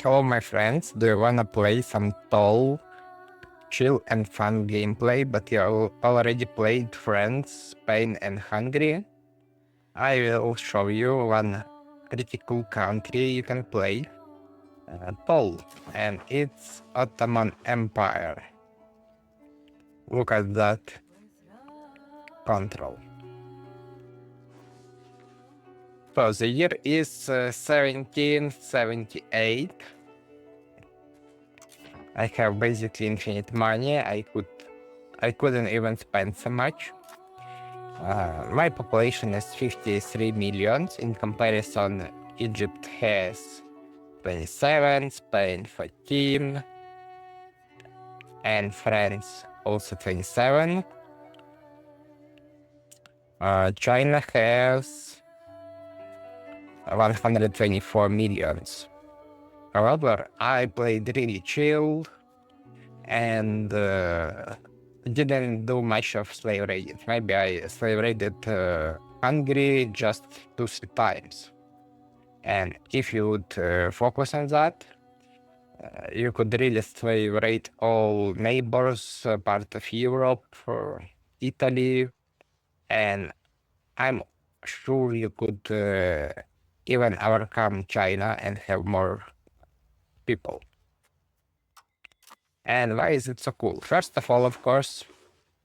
Hello, my friends. Do you wanna play some tall, chill, and fun gameplay, but you already played France, Spain, and Hungary? I will show you one pretty cool country you can play. Tall, and it's Ottoman Empire. Look at that control. So the year is 1778. I have basically infinite money. I couldn't even spend so much. My population is 53 million. In comparison, Egypt has 27, Spain 14, and France also 27. China has 124 millions. However, I played really chill and didn't do much of slave raiding. Maybe I slave raided Hungary just 2-3 times. And if you would focus on that, you could really slave raid all neighbors, part of Europe, Italy, and I'm sure you could even overcome China and have more people. And why is it so cool? First of all, of course,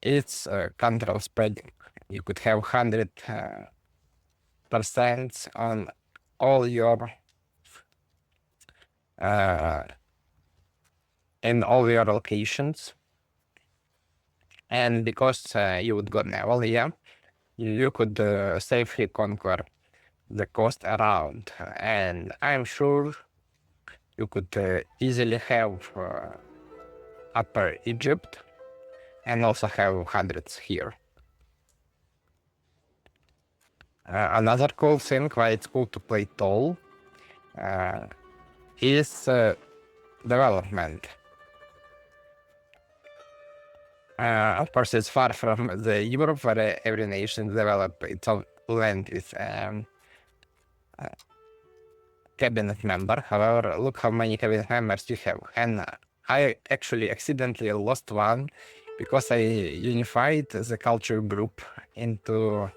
it's control spreading. You could have 100% on all your in all your locations. And because you would go naval, you could safely conquer the coast around. And I'm sure you could easily have Upper Egypt and also have hundreds here. Another cool thing why it's cool to play tall is development. Of course, it's far from the Europe where every nation develop its own land with cabinet member. However, look how many cabinet members you have. And I actually accidentally lost one because I unified the culture group into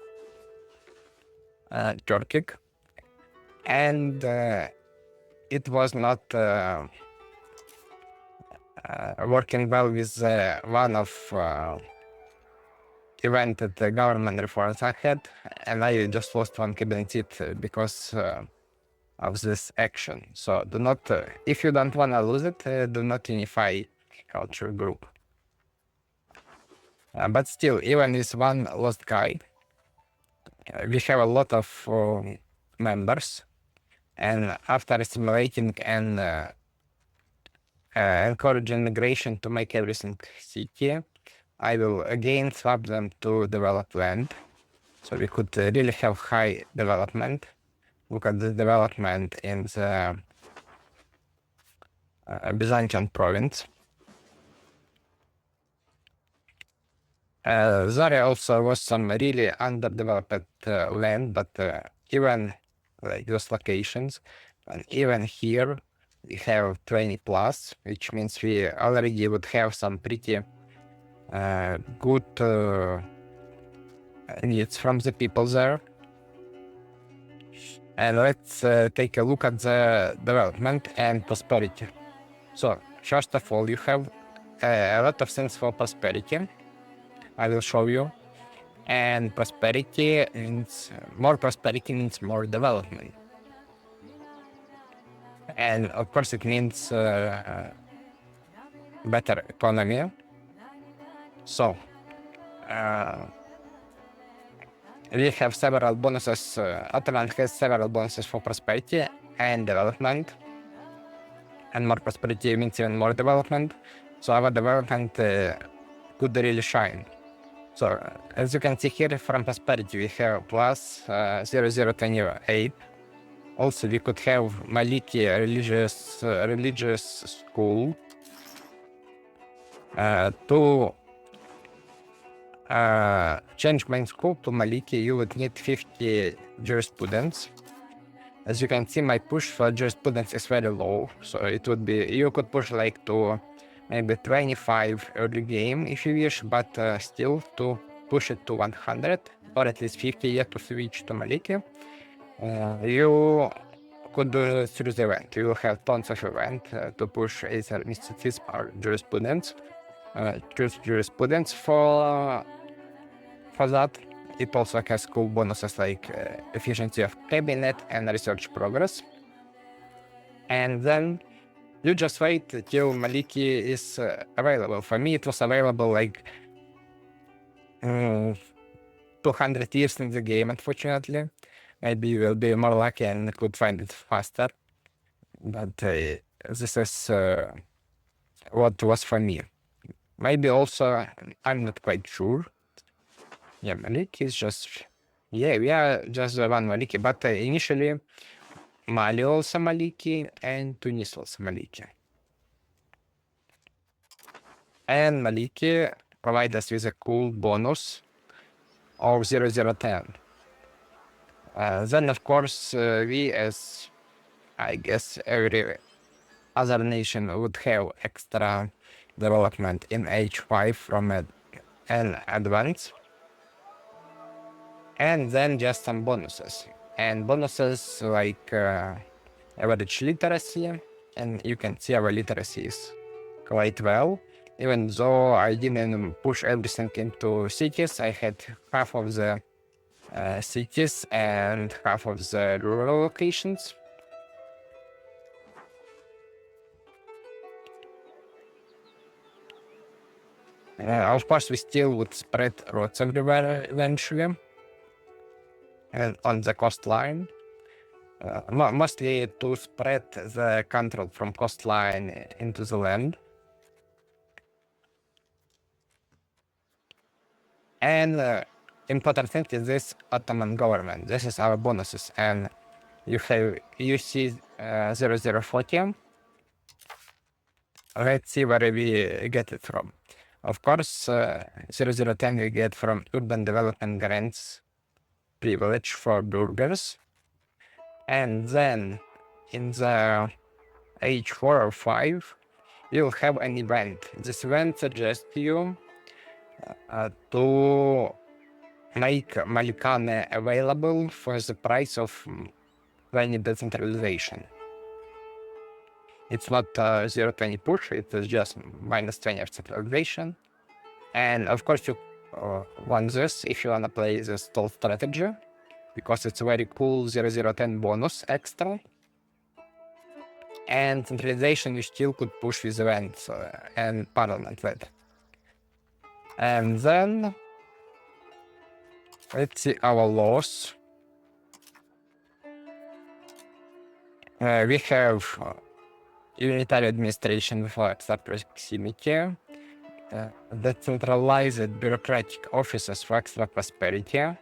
Turkic, and it was not working well with one of event that the government reforms I had, and I just lost one cabinet seat because of this action. So do not, if you don't want to lose it, do not unify culture group. But still, even with one lost guy, we have a lot of members, and after assimilating and encouraging migration to make everything city, I will again swap them to developed land. So we could really have high development. Look at the development in the Byzantine province. There also was some really underdeveloped land, but even like those locations, and even here we have 20 plus, which means we already would have some pretty good needs from the people there. And let's take a look at the development and prosperity. So first of all, you have a lot of things for prosperity. I will show you. And prosperity means more development. And of course it means better economy. So we have several bonuses. Ottoman has several bonuses for prosperity and development. And more prosperity means even more development. So our development could really shine. So as you can see here from prosperity, we have plus 0028. Also, we could have Maliki religious school. To change main school to Maliki, you would need 50 jurisprudents. As you can see, my push for jurisprudence is very low. So it would be, you could push like to maybe 25 early game if you wish, but still to push it to 100 or at least 50 yet to switch to Maliki. You could do through the event. You have tons of event to push either mysticism or jurisprudence. Choose jurisprudence for that. It also has cool bonuses like efficiency of cabinet and research progress. And then you just wait till Maliki is available. For me, it was available like 200 years in the game, unfortunately. Maybe you will be more lucky and could find it faster. But this is what was for me. Maybe also, I'm not quite sure. Yeah, Maliki is just... Yeah, we are just one Maliki. But initially, Mali also Maliki and Tunis also Maliki. And Maliki provide us with a cool bonus of 0010. Then, of course, we, as I guess every other nation, would have extra development in H5 from an advance. And then just some bonuses. And bonuses like average literacy. And you can see our literacy is quite well. Even though I didn't push everything into cities, I had half of the cities and half of the rural locations. Of course, we still would spread roads everywhere eventually, and on the coastline. Mostly to spread the control from coastline into the land. And important thing is this Ottoman government. This is our bonuses, and you see 0040. Let's see where we get it from. Of course, 0010 we get from urban development grants privilege for burghers. And then in the H4 or 5, you'll have an event. This event suggests you to make Malikane available for the price of 20 decentralization. It's not 0.20 push, it is just minus 20 of centralization. And of course, you want this if you want to play the stall strategy, because it's a very cool 0010 bonus extra. And centralization you still could push with events and parliament with. And then let's see our laws. We have unitary administration for extra proximity, decentralized bureaucratic offices for extra prosperity.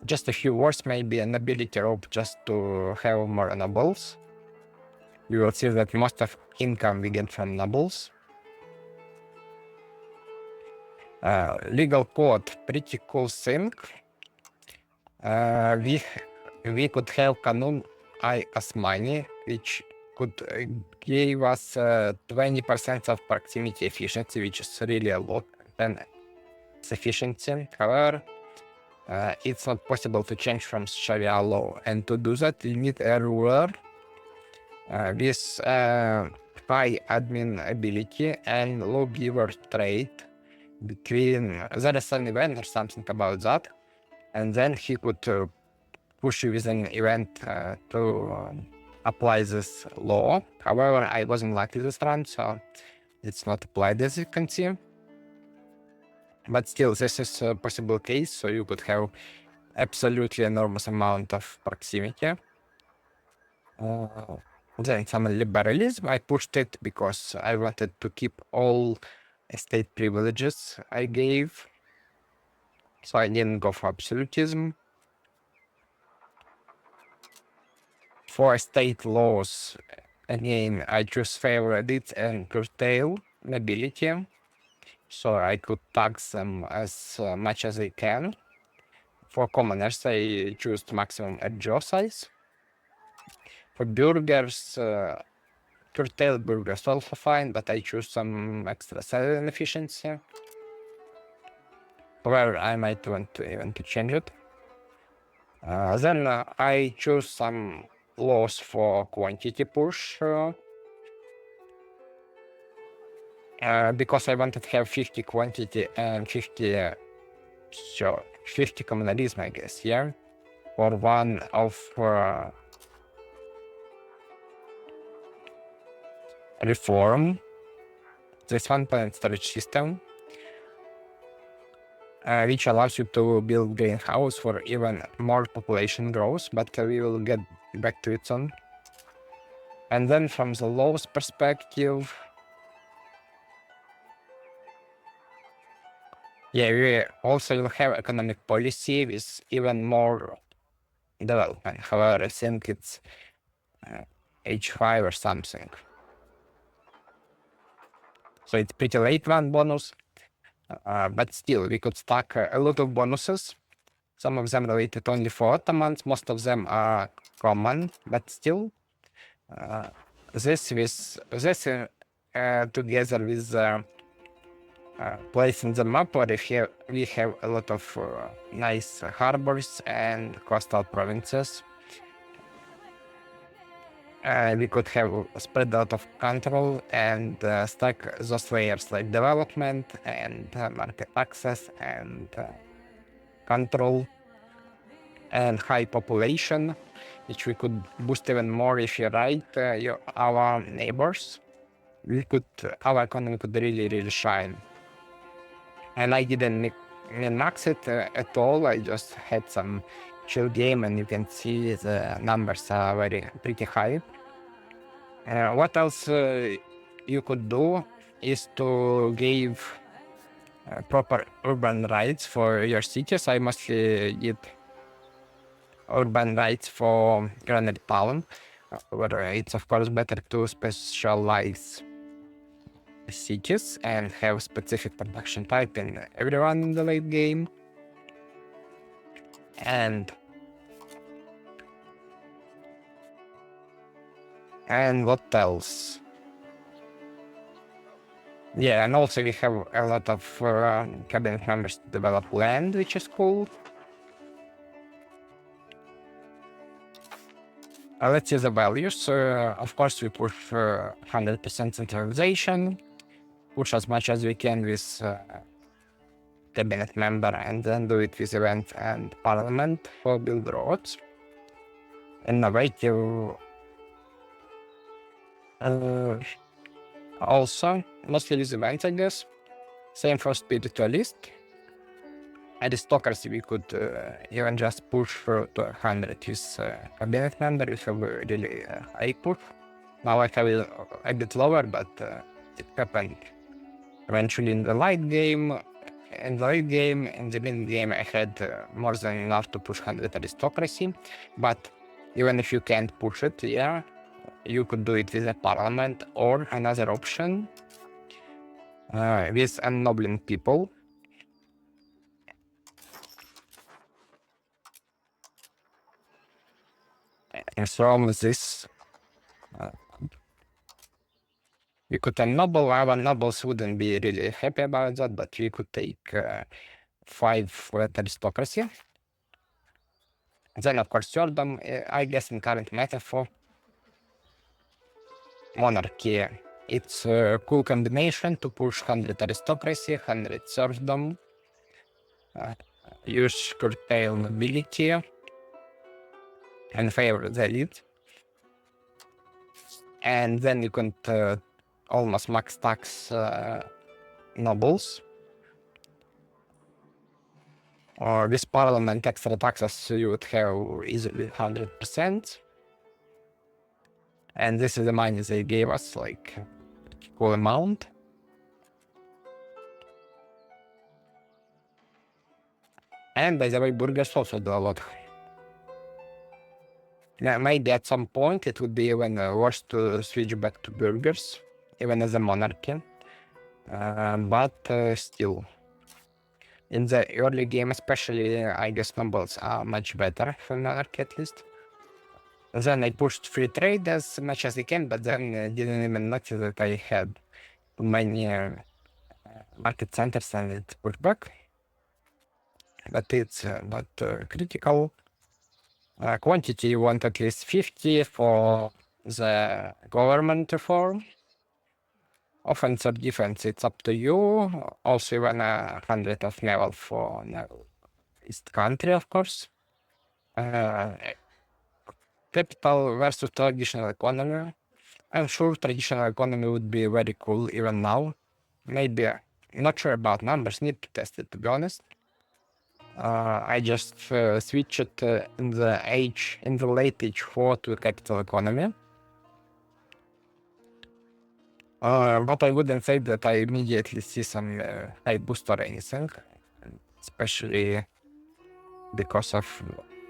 Just a few words, maybe an ability rope just to have more nobles. You will see that most of income we get from nobles. Legal code, pretty cool thing. We could have Kanun I Osmani, which could give us 20% of proximity efficiency, which is really a lot than efficiency. However, it's not possible to change from Sharia law, and to do that, you need a ruler with high admin ability and lawgiver trait between. There is an event or something about that, and then he could push you with an event to apply this law. However, I wasn't lucky this run, so it's not applied, as you can see. But still, this is a possible case, so you could have absolutely enormous amount of proximity. Then some liberalism, I pushed it because I wanted to keep all state privileges I gave, so I didn't go for absolutism. For state laws, again, I choose favorite and curtail nobility, so I could tax them as much as I can. For commoners, I choose maximum jaw size. For burgers, curtail burgers also fine, but I choose some extra cellular efficiency. Where I might want to even to change it. Then I choose some laws for quantity push because I wanted to have 50 quantity and 50 50 communalism, I guess, yeah, for one of reform this one-planet storage system, which allows you to build greenhouse for even more population growth, but we will get back to it soon. And then from the laws perspective, yeah, we also will have economic policy with even more development. However, I think it's H5 or something. So it's pretty late one bonus, but still we could stack a lot of bonuses. Some of them related only for Ottomans, most of them are common, but still this together with place in the map where we have a lot of nice harbors and coastal provinces. We could have spread out of control and stack those layers like development and market access and control and high population, which we could boost even more if you write our neighbors. Our economy could really shine. And I didn't max it at all. I just had some chill game, and you can see the numbers are pretty high. What else you could do is to give proper urban rights for your cities. I mostly did urban rights for Granite Town, where it's of course better to specialize cities and have specific production type in everyone in the late game. And what else? Yeah, and also we have a lot of cabinet members to develop land, which is cool. Let's see the values. Of course, we push 100% centralization, push as much as we can with cabinet member, and then do it with event and parliament for build roads. Innovative. Also, mostly with events, I guess. Same for spiritualist. Aristocracy, we could even just push to 100 with cabinet member if have a really high push. Now I have it a bit lower, but it happened eventually in the late game. In the late game, in the mid game, I had more than enough to push 100 aristocracy. But even if you can't push it, yeah, you could do it with a parliament or another option with ennobling people. And from this, we could ennoble. Our nobles wouldn't be really happy about that, but we could take 5 for aristocracy. And then, of course, serfdom, I guess in current metaphor, monarchy. It's a cool combination to push 100 aristocracy, 100 serfdom, use curtail nobility, and favor the elite. And then you can almost max tax nobles. Or with parliament extra taxes, you would have easily 100%. And this is the money they gave us, like cool amount. And by the way, burgers also do a lot. Yeah, maybe at some point it would be even worse to switch back to burgers, even as a monarchy. But still. In the early game, especially, I guess numbers are much better from the arcade list. Then I pushed free trade as much as I can, but then didn't even notice that I had too many market centers and it pushed back. But it's not critical. Quantity, you want at least 50 for the government reform. Offense or defense, it's up to you. Also, even 100 of level for East country, of course. Capital versus traditional economy. I'm sure traditional economy would be very cool even now. Maybe, not sure about numbers, need to test it to be honest. I just switched it in the late H4 to capital economy. But I wouldn't say that I immediately see some high boost or anything, especially because of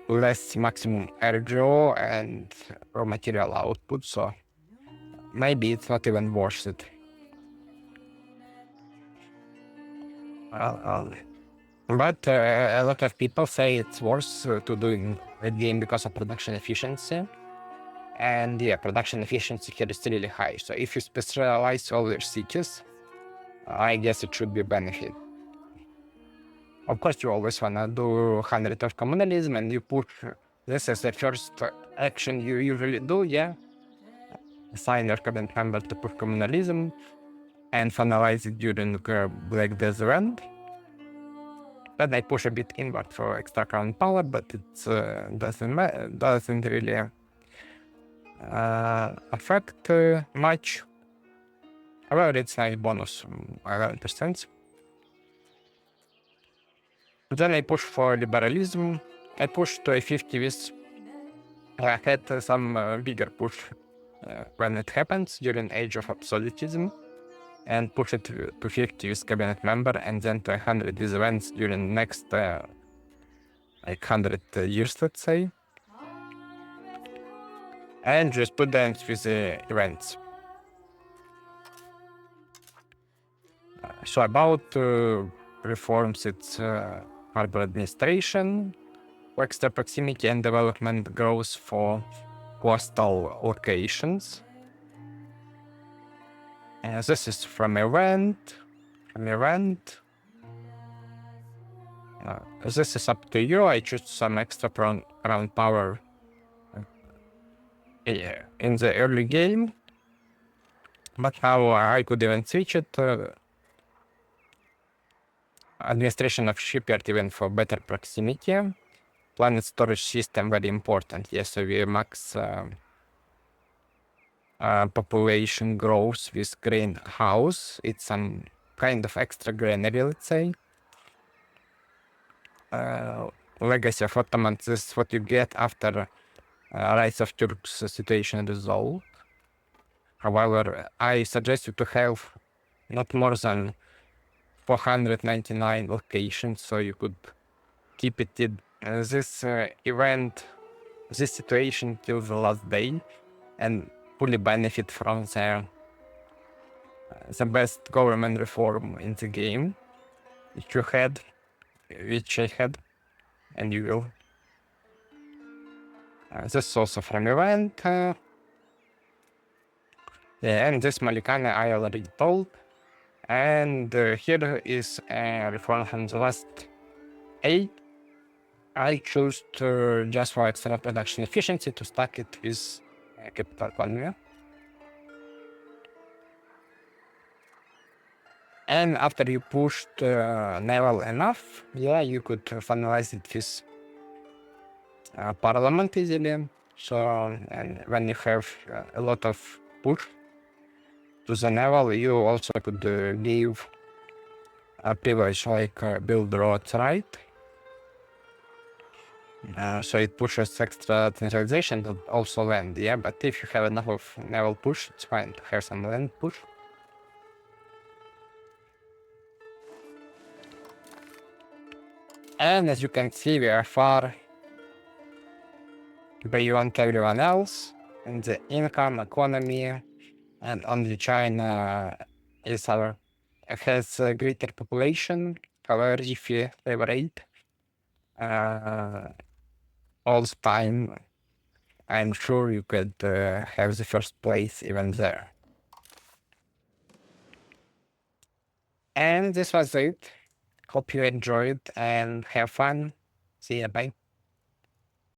less maximum RGO and raw material output, so maybe it's not even worth it. But a lot of people say it's worth to doing the game because of production efficiency. And yeah, production efficiency here is really high. So if you specialize all your cities, I guess it should be a benefit. Of course, you always wanna do 100 of communalism and you push this as the first action you usually do, yeah. Assign your current member to push communalism and finalize it during Black Death Run. Then I push a bit inward for extra crown power, but it doesn't really affect much. However, it's a bonus, I understand. Then I push for liberalism. I push to a 50 with I had some bigger push when it happens during Age of Absolutism, and push it to 50 with cabinet member, and then to 100 with events during next like 100 years, let's say. And just put them with the events. So about reforms, it's harbor administration, extra proximity and development growth for coastal locations. This is from event. This is up to you. I choose some extra round power in the early game. But how I could even switch it. Administration of shipyard even for better proximity. Planet storage system, very important. Yes, so we max population growth with greenhouse. It's some kind of extra granary, let's say. Legacy of Ottomans is what you get after Rise of Turks situation resolved. However, I suggest you to have not more than 499 locations, so you could keep it in this event, this situation till the last day, and fully benefit from the best government reform in the game, which I had, and you will. This is also from event. And this Malikana I already told. And here is a reform from the last 8. I chose to just for extra production efficiency to stack it with capital economy. And after you pushed naval enough, yeah, you could finalize it with parliament easily. So, and when you have a lot of push to the naval, you also could give a privilege like build roads, right? So it pushes extra centralization, but also land, yeah. But if you have enough of naval push, it's fine to have some land push. And as you can see, we are far beyond everyone else in the income, economy, and only China has a greater population. However, if you favorite all the time, I'm sure you could have the first place even there. And this was it. Hope you enjoyed and have fun. See you. Bye.